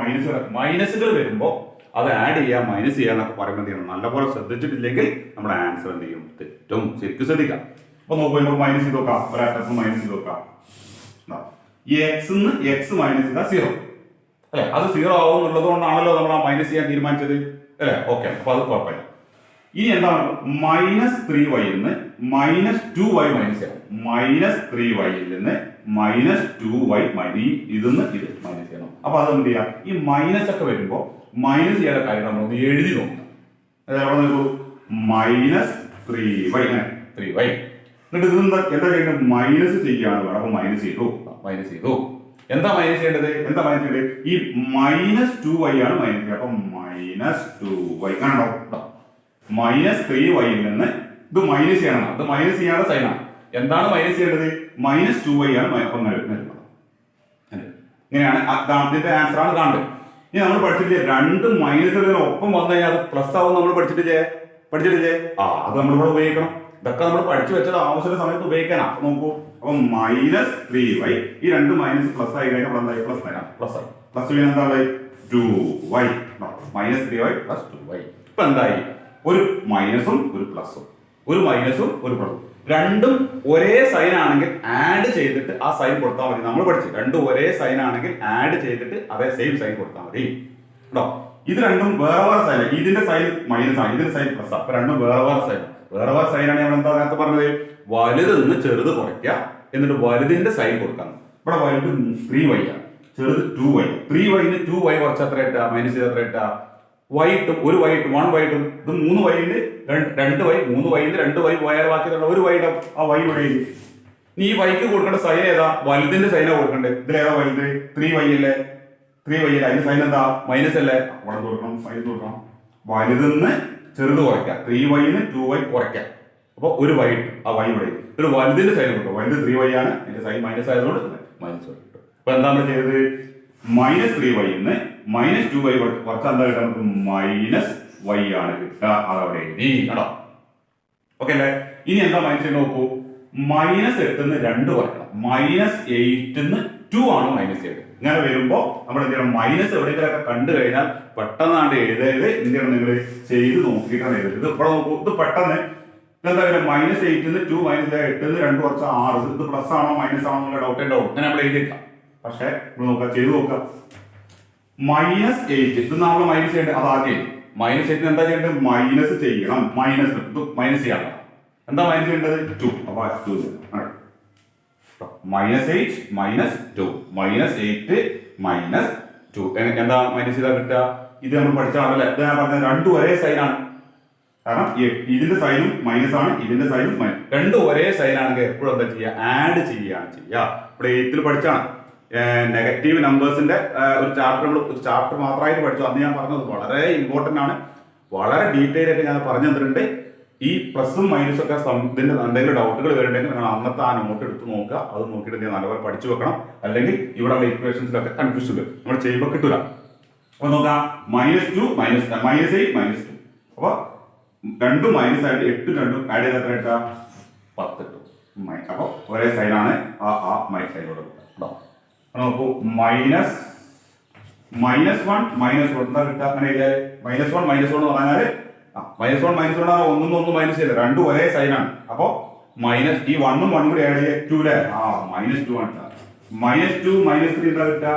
മൈനസുകൾ വരുമ്പോൾ അത് ആഡ് ചെയ്യാം മൈനസ് ചെയ്യാന്നൊക്കെ പറയുമ്പോൾ എന്ത് ചെയ്യണം, നല്ലപോലെ ശ്രദ്ധിച്ചിട്ടില്ലെങ്കിൽ നമ്മുടെ ആൻസർ എന്ത് ചെയ്യും, തെറ്റും. ശരിക്കും ശ്രദ്ധിക്കാം. അപ്പൊ നോക്കുമ്പോൾ മൈനസ് ചെയ്ത് നോക്കാം, ഒരാൾക്ക് മൈനസ് ചെയ്ത് നോക്കാം. എക്സ് മൈനസ് ചെയ്താൽ 0 അല്ലെ, അത് 0 ആവും എന്നുള്ളത് കൊണ്ടാണല്ലോ നമ്മൾ ആ മൈനസ് ചെയ്യാൻ തീരുമാനിച്ചത് അല്ലെ. ഓക്കെ, അപ്പൊ അത് കുഴപ്പമില്ല. ഇനി എന്താണ്, മൈനസ് 3y നിന്ന് മൈനസ് 2y മൈനസ് ചെയ്യണം. മൈനസ് 3y നിന്ന് മൈനസ് 2y ഇതിന്ന് ഇത് മൈനസ് ചെയ്യണം. അപ്പൊ അത് എന്ത് ചെയ്യാം, ഈ മൈനസ് ഒക്കെ വരുമ്പോ മൈനസ് ചെയ്യാത്ത കാര്യം നമ്മളൊന്ന് എഴുതി നോക്കാം. അതായത് മൈനസ് 3y എന്നിട്ട് ഇത് എന്താ ചെയ്യേണ്ടത്, മൈനസ് ചെയ്യാണ് വേണം. അപ്പൊ മൈനസ് ചെയ്തു. എന്താ മൈനസ് ചെയ്യേണ്ടത്, ഈ മൈനസ് 2y ആണ് മൈനസ് ചെയ്യുക. അപ്പൊ മൈനസ് 2y കണ്ടോ, മൈനസ് 3y നിന്ന് ഇത് മൈനസ് ചെയ്യണം. ഇത് മൈനസ് ചെയ്യാതെ സൈനാണ്. എന്താണ് മൈനസ് ചെയ്യേണ്ടത്, മൈനസ് 2y ആണ്. ഇങ്ങനെയാണ് ഇതിന്റെ ആൻസർ ആണ് കാണേണ്ടത്. ഇനി നമ്മൾ പഠിച്ചിട്ടില്ലേ, രണ്ട് മൈനസുകൾ ഒപ്പം വന്നു കഴിഞ്ഞാൽ അത് പ്ലസ് ആവും. നമ്മൾ പഠിച്ചിട്ടില്ലേ? അത് നമ്മളിവിടെ ഉപയോഗിക്കണം. ഇതൊക്കെ നമ്മൾ പഠിച്ചു വെച്ചത് ആവശ്യമുള്ള സമയത്ത് ഉപയോഗിക്കാനാ. നോക്കൂ, അപ്പൊ മൈനസ് 3y, ഈ രണ്ട് മൈനസ് പ്ലസ് ആയി കഴിഞ്ഞാൽ എന്തായി, പ്ലസ് വരാം. പ്ലസ് എന്താണ് 2y, minus 3y plus 2y. ഇപ്പൊ എന്തായി, ഒരു മൈനസും ഒരു പ്ലസും, രണ്ടും ഒരേ സൈൻ ആണെങ്കിൽ ആഡ് ചെയ്തിട്ട് ആ സൈൻ കൊടുത്താൽ മതി. നമ്മൾ പഠിച്ചു രണ്ടും ഒരേ സൈൻ ആണെങ്കിൽ ആഡ് ചെയ്തിട്ട് അതേ സെയിം സൈൻ കൊടുത്താൽ മതി കേട്ടോ. ഇത് രണ്ടും വേറെ സൈൻ, ഇതിന്റെ സൈൻ മൈനസ് ആണ്, ഇതിന്റെ സൈൻ പ്ലസ് ആണ്. അപ്പൊ രണ്ടും വേറെ സൈൻ ആണ്. നമ്മൾ എന്താ നേരത്തെ പറഞ്ഞത്, വലുതെന്ന് ചെറുത് കുറയ്ക്കുക, എന്നിട്ട് വലുതിന്റെ സൈൻ കൊടുക്കാം. ഇവിടെ വലുത് 3y ആണ്, ചെറുത് 2y. 3y 2y കുറച്ച് എത്ര ഇട്ടാ, മൈനസ് ചെയ്ത് എത്ര ഇട്ടാ, y ഇട്ടും ഒരു y ഇട്ടും 1y ഇട്ടും. ഇത് 3y ഉണ്ട്, 2y, 3y ഉണ്ട്, 2y പോയാൽ ബാക്കിയുള്ള ഒരു y ഇടാം. ആ y ഇവിടെ നീ ഈ yക്ക് കൊടുക്കേണ്ട സൈൻ ഏതാ, വലുതിന്റെ സൈനാ കൊടുക്കേണ്ടത്. ഇതിലേതാ വലുത്, 3y അല്ലേ. അതിന്റെ സൈൻ എന്താ, മൈനസ് അല്ലേ. അവിടെ കൊടുക്കണം, മൈനസ് കൊടുക്കണം. വലുതെന്ന് ചെറുത് കുറയ്ക്കാം, 3y 2y കുറയ്ക്കാം. അപ്പൊ ഒരു y ഇട്ടു, ആ y ഇവിടെ ഒരു വലുതിന്റെ സൈൻ കൊടുക്കും. വലുത് 3y ആണ്, അതിന്റെ സൈൻ മൈനസ് ആയതുകൊണ്ട് മൈനസ് y ഇട്ടു. അപ്പൊ എന്താ നമ്മൾ ചെയ്തത്, മൈനസ് 3y മൈനസ് 2y കുറച്ച് എന്താ കിട്ടാൻ, നമുക്ക് മൈനസ് y ആണ് കിട്ടുക. അതവിടെ എഴുതി കേട്ടോ. ഓക്കെ അല്ലേ. ഇനി എന്താ മൈനസ് ചെയ്ത് നോക്കൂ, മൈനസ് 8 2 കുറയ്ക്കണം. മൈനസ് 8 2 ആണ് മൈനസ് 7. ഇങ്ങനെ വരുമ്പോ നമ്മൾ എന്ത് ചെയ്യണം, മൈനസ് എവിടെയെങ്കിലൊക്കെ കണ്ടു കഴിഞ്ഞാൽ പെട്ടെന്നാണ്ട് എഴുതരുത്. എന്ത് ചെയ്യണം, നിങ്ങൾ ചെയ്ത് നോക്കിയിട്ടാണ് എഴുതരുത്. ഇത് ഇവിടെ നോക്കൂ, ഇത് പെട്ടെന്ന് എന്താ പറയുക, മൈനസ് 8 2 മൈനസ് 8 2 കുറച്ച് 6. ഇത് പ്ലസ് ആണോ മൈനസ് ആണോ എന്നുള്ള ഡൗട്ട് ഉണ്ടാവും. അങ്ങനെ നമ്മൾ എഴുതിയേക്കാം. പക്ഷെ നമ്മൾ നോക്കാം, ചെയ്ത് നോക്കാം. മൈനസ് 8 ഇത് നമ്മൾ മൈനസ് ചെയ്യേണ്ടത്, അതാദ്യം മൈനസ് 8 എന്താ ചെയ്യേണ്ടത്, മൈനസ് ചെയ്യണം. മൈനസ് ചെയ്യണം. എന്താ മൈനസ് ചെയ്യേണ്ടത്, 2. അപ്പൊ 2 മൈനസ് 8 മൈനസ് 2 മൈനസ് 8 മൈനസ് 2 എന്താ മൈനസ് ചെയ്താൽ കിട്ടുക, ഇത് നമ്മൾ പഠിച്ചാണല്ലേ. ഇത് ഞാൻ പറഞ്ഞത് രണ്ടും ഒരേ സൈനാണ്. കാരണം ഇതിന്റെ സൈനും മൈനസ് ആണ്, ഇതിന്റെ സൈനും മൈനസ്, രണ്ടും ഒരേ സൈൻ ആണെങ്കിൽ എപ്പോഴും എന്താ ചെയ്യുക, ആഡ് ചെയ്യുകയാണ് ചെയ്യുക. ഇവിടെ 8ൽ പഠിച്ചാണ് നെഗറ്റീവ് നമ്പേഴ്സിന്റെ ഒരു ചാപ്റ്റർ മാത്രമായിട്ട് പഠിച്ചു. അന്ന് ഞാൻ പറഞ്ഞത് വളരെ ഇമ്പോർട്ടന്റ് ആണ്, വളരെ ഡീറ്റെയിൽ ആയിട്ട് ഞാൻ പറഞ്ഞു തന്നിട്ടുണ്ട്. ഈ പ്ലസും മൈനസും ഒക്കെ ഇതിന്റെ എന്തെങ്കിലും ഡൗട്ടുകൾ വരുന്നുണ്ടെങ്കിൽ നിങ്ങൾ അന്നത്തെ ആ നോട്ട് എടുത്ത് നോക്കുക. അത് നോക്കിയിട്ട് നല്ലപോലെ പഠിച്ചു വെക്കണം. അല്ലെങ്കിൽ ഇവിടെയുള്ള ഇക്വേഷൻസിലൊക്കെ കൺഫ്യൂഷൻ വരും, നമ്മൾ ചെയ്യുമ്പോൾ കിട്ടൂല. അപ്പൊ നോക്കാം, -2 -8 -2. അപ്പൊ രണ്ടും മൈനസ് ആയിട്ട് 8 2 ആഡ് ചെയ്ത് എത്ര എടുക്കുക, 10 ഇട്ടു. അപ്പൊ ഒരേ സൈനാണ്, ആ മൈനസ് സൈനോട് നോക്കൂ. -1 എന്താ കിട്ടുക, അങ്ങനെ എഴുതിയാല് -1 -1 എന്ന് പറഞ്ഞാല് -1 ഒന്നും മൈനസ് ചെയ്ത് രണ്ടും ഒരേ സൈനാണ്. അപ്പൊ മൈനസ് ഈ 1 1 കൂടി ആഡ് ചെയ്ത് 2 -2 ആണ്. -2 -3 എന്താ കിട്ടുക,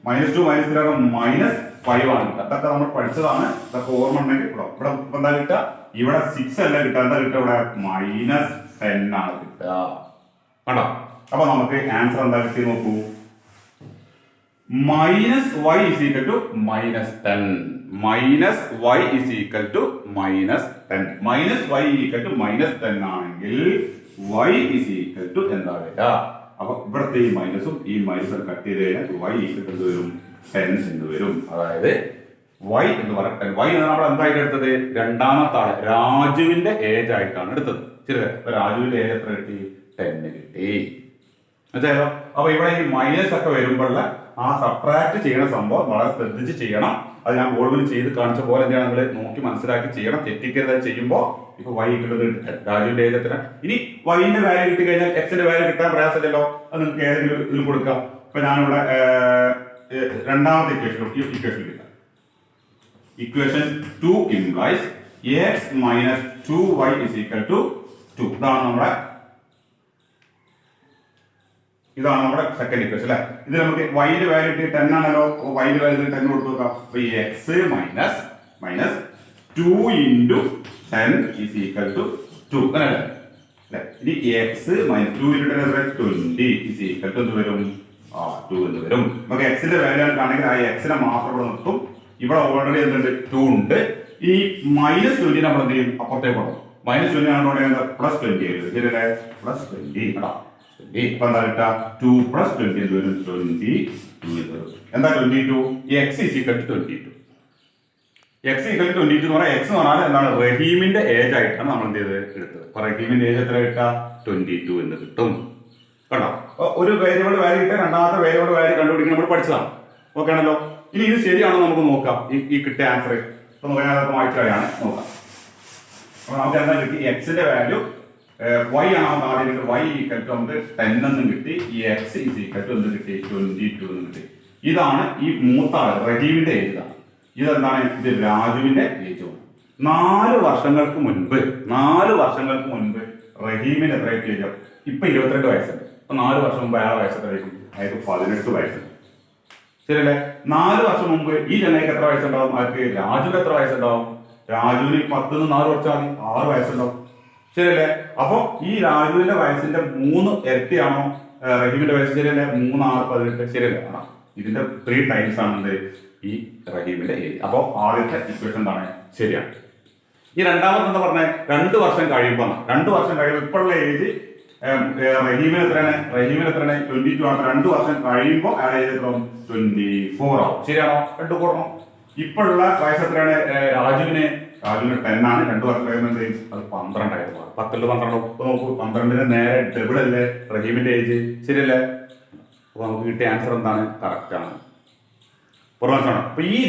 -2 -3 -5 ആണ്. അതൊക്കെ നമ്മൾ പഠിച്ചതാണ്, ഇതൊക്കെ ഓർമ്മ ഉണ്ടെങ്കിൽ ഇവിടെ എന്താ കിട്ടുക, ഇവിടെ 6 അല്ല കിട്ടുക, എന്താ കിട്ടുക, ഇവിടെ -10 ആണ് കിട്ടുക കണ്ടോ. അപ്പൊ നമുക്ക് ആൻസർ എന്താ കിട്ടി നോക്കൂ, -y = -10. Minus y is equal to minus 10. Minus y equal to minus 10 ആണെങ്കിൽ വൈ ഇസ് ഈക്വൽ ടു എന്താ വരിക? അപ്പൊ ഇവിടുത്തെ ഈ മൈനസും ഈ മൈനസും കട്ട് ചെയ്ത് കഴിഞ്ഞാൽ വൈ ഈക്വൽ ടു വരും 10 എന്ന് വരും. അതായത് വൈ എന്ന് പറഞ്ഞാൽ വൈ എന്ന് നമ്മൾ എന്തായിട്ട് എടുത്തത്? രണ്ടാമത്തെ ആള് രാജുവിന്റെ ഏജ് ആയിട്ടാണ് എടുത്തത്. ശരി, അപ്പൊ രാജുവിന്റെ ഏജ് എത്ര കിട്ടി? 10 കിട്ടി. മനസ്സിലായോ? അപ്പൊ ഇവിടെ ഈ മൈനസ് ഒക്കെ വരുമ്പോഴുള്ള ആ സബ്ട്രാക്ട് ചെയ്യണ സംഭവം വളരെ ശ്രദ്ധിച്ച് ചെയ്യണം. അത് ഞാൻ ഗോൾഡിൽ ചെയ്ത് കാണിച്ച പോലെ എന്താണ് നിങ്ങൾ നോക്കി മനസ്സിലാക്കി ചെയ്യണം. തെറ്റിക്കരുത് ചെയ്യുമ്പോൾ. ഇപ്പൊ വൈ കിട്ടുന്നത് രാജുവിന്റെ ഏജ് എത്ര? ഇനി വൈന്റെ വാല്യൂ കിട്ടി കഴിഞ്ഞാൽ എക്സിന്റെ വാല്യൂ കിട്ടാൻ പ്രയാസമില്ലല്ലോ. അത് നിങ്ങൾക്ക് ഏതെങ്കിലും ഇതിൽ കൊടുക്കാം. ഇപ്പൊ ഞാനിവിടെ രണ്ടാമത്തെ ഇക്വേഷൻ കിട്ടാം. Equation 2 implies x minus 2y is equal to 2. ഇതാണ് നമ്മുടെ സെക്കൻഡ് ഇക്വേഷൻ അല്ലെ. ഇത് നമുക്ക് വൈന്റെ വാല്യൂ 10 ആണല്ലോ. വൈന്റെ വാല്യൂ 10 കൊടുത്തു നോക്കാം. അപ്പൊ X minus 2 into 10 is equal to 2 അല്ലേ? ഇനി X minus 2 into 10 20 is equal to എന്ത് വരും? 2 എന്ന് വരും. നമുക്ക് എക്സിന്റെ വാല്യൂ ആണെങ്കിൽ ആ എക്സിനെ മാത്രം ഇവിടെ നിർത്തും. ഇവിടെ ഓൾറെഡി എന്തുണ്ട്? 2 ഉണ്ട്. ഈ മൈനസ് 20 നമ്മൾ എന്ത് ചെയ്യും? അപ്പുറത്തേക്ക് കൊണ്ടുപോകും. മൈനസ് 20 ആണോ പ്ലസ് 20 ആയിരുന്നു. ശരിയല്ലേ? പ്ലസ് 20 കേട്ടോ. ഇപ്പൊ എന്താ കിട്ടുക? 2 plus 20 എന്ന് വരും. 22 വരും. എന്താ 22? X is equal to 22. X equal to 22 എന്ന് പറഞ്ഞാൽ എക്സ് എന്ന് പറഞ്ഞാൽ എന്താണ്? റഹീമിന്റെ ഏജ് ആയിട്ടാണ് നമ്മൾ എന്ത് ചെയ്ത് എടുത്തത്. അപ്പൊ റഹീമിന്റെ ഏജ് എത്ര കിട്ടുക? 22 എന്ന് കിട്ടും. കണ്ടോ? ഒരു വേരിയബിൾ വാല്യൂ കിട്ടാൻ രണ്ടാമത്തെ വേരിയബിൾ വാല്യൂ കണ്ടുപിടിക്കാൻ നമ്മൾ പഠിച്ചതാണ്. ഓക്കെ ആണല്ലോ. ഇനി ഇത് ശരിയാണോ നമുക്ക് നോക്കാം. ഈ കിട്ടിയ ആൻസർ ഇപ്പൊ വായിച്ചാണ് നോക്കാം. അപ്പൊ നമുക്ക് എന്താ കിട്ടി? എക്സിന്റെ വാല്യൂ y ആണ് ആദ്യം കിട്ടി. y ഈക്വൽ ടു നമുക്ക് 10 എന്നും കിട്ടി. ഈ x ഈസ് ഈക്വൽ ടു എന്ത് കിട്ടി? 22 എന്നും കിട്ടി. ഇതാണ് ഈ മൂത്ത ആള് റഹീമിന്റെ ഏജ്. ഇതെന്താണ്? ഇത് രാജുവിന്റെ ഏജ്. 4 വർഷങ്ങൾക്ക് മുൻപ് റഹീമിന് എത്ര ഏജ്? ഇപ്പൊ 22 വയസ്സുണ്ട്. അപ്പൊ 4 വർഷം മുമ്പ് അയാളെ വയസ്സ് എത്രയായിരിക്കും? അയാൾക്ക് 18 വയസ്സുണ്ട്. ശരിയല്ലേ? 4 വർഷം മുമ്പ് ഈ ജനയ്ക്ക് എത്ര വയസ്സുണ്ടാവും? അവർക്ക് രാജുവിന് എത്ര വയസ്സുണ്ടാവും? രാജുവിന് 10 നിന്ന് 4 കുറച്ചാൽ 6 വയസ്സുണ്ടാവും. ശരിയല്ലേ? അപ്പൊ ഈ രാജുവിന്റെ വയസ്സിന്റെ 3 ഇരട്ടിയാണോ റഹീമിന്റെ വയസ്സ്? ശരിയല്ലേ? 3, 6, 18. ശരിയല്ലേ? ഇതിന്റെ 3 ടൈംസ് ആണ് ഈ റഹീമിന്റെ ഏജ്. അപ്പൊ ആദ്യത്തെ ഇക്വേഷൻ എന്താണ്? ശരിയാണ്. ഈ രണ്ടാമത്തെ എന്താ പറഞ്ഞത്? 2 വർഷം കഴിയുമ്പോൾ ഇപ്പോഴുള്ള ഏജ് റഹീമിന് എത്രയാണ്? 22 ആണ്. 2 വർഷം കഴിയുമ്പോൾ അയാളെ ഏജ് എത്ര? 24 ആവും. ശരിയാണോ? 2 കൂടണം. ഇപ്പോഴുള്ള വയസ്സ് എത്രയാണ്? രാജുവിന് 10 ആണ്. 2 വർഷം കഴിയുമ്പോൾ അത് 12 ആയിരുന്നു. 10 12 നോക്കൂ. 12ന് നേരെ ഡബിൾ അല്ലേ റഹീമിന്റെ ഏജ്? ശരിയല്ലേ? അപ്പൊ നമുക്ക് കിട്ടിയ ആൻസർ എന്താണ്? കറക്റ്റ് ആണ്. അപ്പൊ ഈ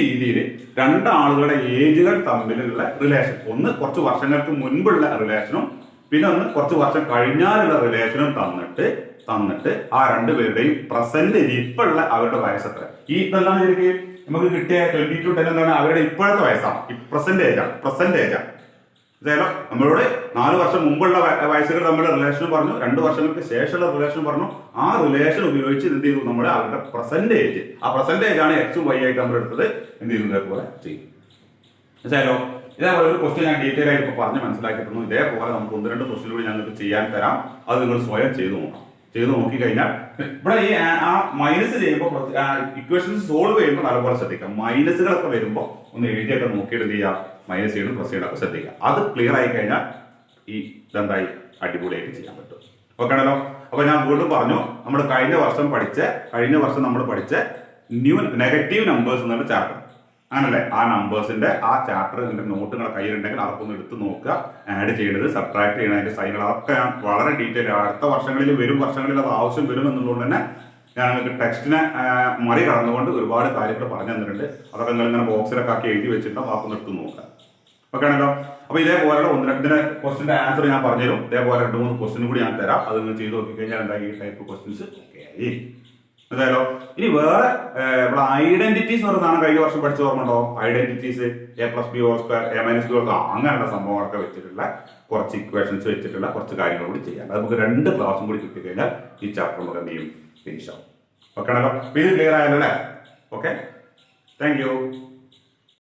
രീതിയിൽ രണ്ടാളുകളുടെ ഏജുകൾ തമ്മിലുള്ള റിലേഷൻ, ഒന്ന് കുറച്ച് വർഷങ്ങൾക്ക് മുൻപുള്ള റിലേഷനും പിന്നെ ഒന്ന് കുറച്ച് വർഷം കഴിഞ്ഞാലുള്ള റിലേഷനും തന്നിട്ട് ആ രണ്ടുപേരുടെയും പ്രസന്റ് ഇപ്പോഴുള്ള അവരുടെ വയസ്സ് എത്ര? ഈ ഇതെല്ലാം ശരിക്കും നമുക്ക് കിട്ടിയ 22 10 എന്താണ്? അവരുടെ ഇപ്പോഴത്തെ വയസ്സാണ്. പ്രസന്റ് ഏജാണ്. നമ്മളോട് 4 വർഷം മുമ്പുള്ള വയസ്സുകൾ തമ്മിലുള്ള റിലേഷൻ പറഞ്ഞു, 2 വർഷങ്ങൾക്ക് ശേഷമുള്ള റിലേഷൻ പറഞ്ഞു. ആ റിലേഷൻ ഉപയോഗിച്ച് എന്ത് ചെയ്തു? നമ്മുടെ അവരുടെ പ്രസന്റ് ഏജ്, ആ പ്രസന്റ് ഏജ് ആണ് എക്സും വൈ ആയിട്ട് നമ്മൾ എടുത്തത്. എന്ത് ചെയ്തു? ഇതേപോലെ ചെയ്യും. മനസ്സിലായല്ലോ? ഇതേപോലെ ഒരു ക്വസ്റ്റ്യൻ ഞാൻ ഡീറ്റെയിൽ ആയിട്ട് പറഞ്ഞ് മനസ്സിലാക്കി തന്നു. ഇതേപോലെ നമുക്ക് 1-2 ക്വസ്റ്റ്യൻ കൂടി ഞങ്ങൾക്ക് ചെയ്യാൻ തരാം. അത് നിങ്ങൾ സ്വയം ചെയ്തു നോക്കിക്കഴിഞ്ഞാൽ ഇവിടെ ഈ ആ മൈനസ് ചെയ്യുമ്പോൾ ഇക്വേഷൻസ് സോൾവ് ചെയ്യുമ്പോൾ നല്ലപോലെ ശ്രദ്ധിക്കാം. മൈനസുകളൊക്കെ വരുമ്പോൾ ഒന്ന് എഴുതിയൊക്കെ നോക്കിയിട്ട് എന്ത് ചെയ്യുക? മൈനസ് ചെയ്യണം, പ്ലസ് ചെയ്യണമൊക്കെ ശ്രദ്ധിക്കുക. അത് ക്ലിയർ ആയി കഴിഞ്ഞാൽ ഈ ഇതെന്തായി അടിപൊളിയായിട്ട് ചെയ്യാൻ പറ്റും. ഓക്കെ ആണല്ലോ? അപ്പൊ ഞാൻ വീണ്ടും പറഞ്ഞു, നമ്മൾ കഴിഞ്ഞ വർഷം നമ്മൾ പഠിച്ച നെഗറ്റീവ് നമ്പേഴ്സ് എന്നുള്ള ചാപ്റ്റർ ആണല്ലേ? ആ നമ്പേഴ്സിന്റെ ആ ചാപ്റ്റർ നിങ്ങളുടെ നോട്ടുകളെ കയ്യിലുണ്ടെങ്കിൽ അതൊക്കെ എടുത്ത് നോക്കുക. ആഡ് ചെയ്യേണ്ടത്, സബ്ട്രാക്ട് ചെയ്യണം, അതിന്റെ സൈനുകൾ അതൊക്കെ ഞാൻ വളരെ ഡീറ്റെയിൽ അടുത്ത വർഷങ്ങളിൽ അത് ആവശ്യം വരും എന്നുള്ളത് തന്നെ ഞാൻ നിങ്ങൾക്ക് ടെക്സ്റ്റിനെ മറികടന്നുകൊണ്ട് ഒരുപാട് കാര്യങ്ങൾ പറഞ്ഞു തന്നിട്ടുണ്ട്. അതൊക്കെ നിങ്ങൾ ഇങ്ങനെ ബോക്സിലൊക്കെ ആക്കി എഴുതി വെച്ചിട്ട് അതൊക്കെ എടുത്ത് നോക്കുക. ഓക്കെ ആണല്ലോ? അപ്പൊ ഇതേപോലെ 1-2 ക്വസ്റ്റിന്റെ ആൻസർ ഞാൻ പറഞ്ഞുതരും. ഇതേപോലെ 2-3 ക്വസ്റ്റ്യൻ കൂടി ഞാൻ തരാം. അത് നിങ്ങൾ ചെയ്ത് നോക്കിക്കഴിഞ്ഞാൽ എന്താ ഈ ടൈപ്പ് ക്വസ്റ്റ്യൻസ് ഓക്കെ ആയി. അതായത് ഇനി വേറെ ഇവിടെ ഐഡന്റിറ്റീസ് എന്ന് പറയുന്നതാണ് കഴിഞ്ഞ വർഷം പഠിച്ച ഓർമ്മ. ഐഡന്റിറ്റീസ് A+B² A-B അങ്ങനെയുള്ള സംഭവങ്ങളൊക്കെ വെച്ചിട്ടുള്ള കുറച്ച് ഇക്വേഷൻസ് വെച്ചിട്ടുള്ള കുറച്ച് കാര്യങ്ങൾ കൂടി ചെയ്യാം. അത് നമുക്ക് 2 ക്ലാസ്സും കൂടി കിട്ടിക്കഴിഞ്ഞാൽ ഈ ചാപ്റ്റർ നമുക്ക് എന്ത് ചെയ്യും? ഫിനിഷ് ആവും. ഓക്കെ ആണല്ലോ? ഇത് ക്ലിയർ ആയല്ലോ അല്ലേ? Okay, thank you.